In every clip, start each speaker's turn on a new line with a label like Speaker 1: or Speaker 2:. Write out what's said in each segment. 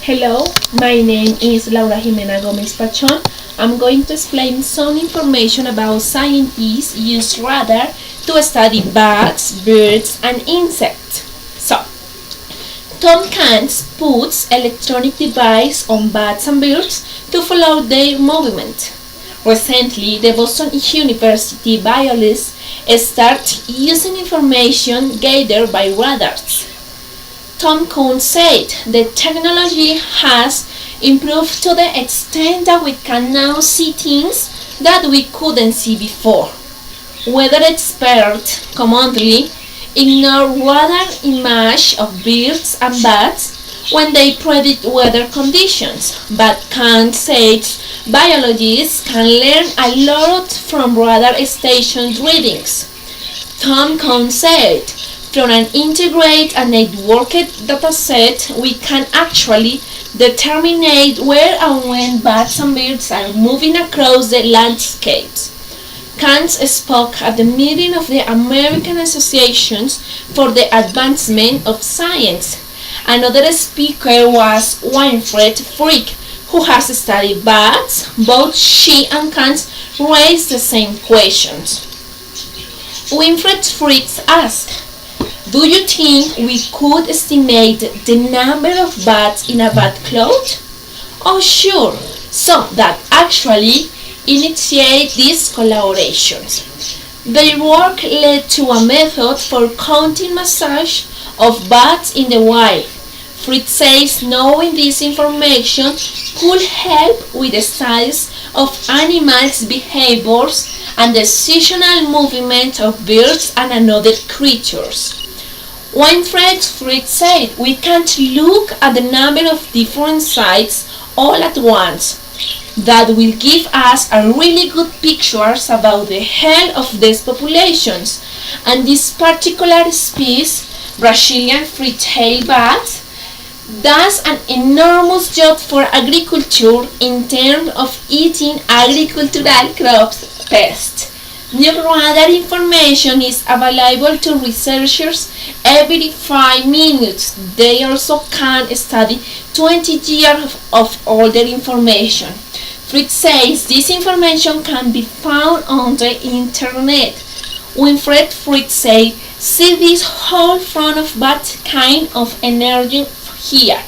Speaker 1: Hello, my name is Jimena Pachon. I'm going to explain some information about scientists use radar to study bats, birds, and insects. So, Tom Hanks puts electronic device on bats and birds to follow their movement. Recently, the Boston University biologists started using information gathered by radars. Tom Kuhn said the technology has improved to the extent that we can now see things that we couldn't see before. Weather experts commonly ignore radar images of birds and bats when they predict weather conditions, but Kuhn says biologists can learn a lot from radar station readings. Tom Kuhn said, from an integrated and networked dataset, we can actually determine where and when bats and birds are moving across the landscapes. Kant spoke at the meeting of the American Associations for the Advancement of Science. Another speaker was Winfred Frick, who has studied bats. Both she and Kant raised the same questions. Winfred Frick asked, "Do you think we could estimate the number of bats in a bat cloud?" "Oh, sure." So that actually initiate these collaborations. Their work led to a method for counting massage of bats in the wild. Frick says knowing this information could help with the studies of animals' behaviors and the seasonal movement of birds and other creatures. Winfred Frick said, "We can't look at the number of different sites all at once. That will give us a really good picture about the health of these populations, and this particular species, Brazilian free-tailed bat, does an enormous job for agriculture in terms of eating agricultural crops pests." New radar information is available to researchers every 5 minutes. They also can study 20 years of older information. Frick says this information can be found on the internet. Winfred Frick says, "See this whole front of that kind of energy here."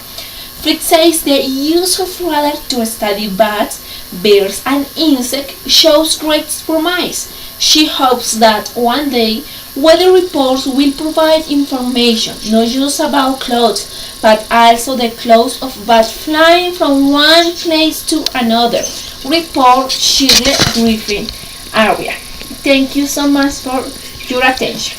Speaker 1: Frick says the use of radar to study bats, birds, and insects shows great promise. She hopes that one day weather reports will provide information not just about clouds, but also the clouds of bats flying from one place to another. Report Shirley Griffin area. Thank you so much for your attention.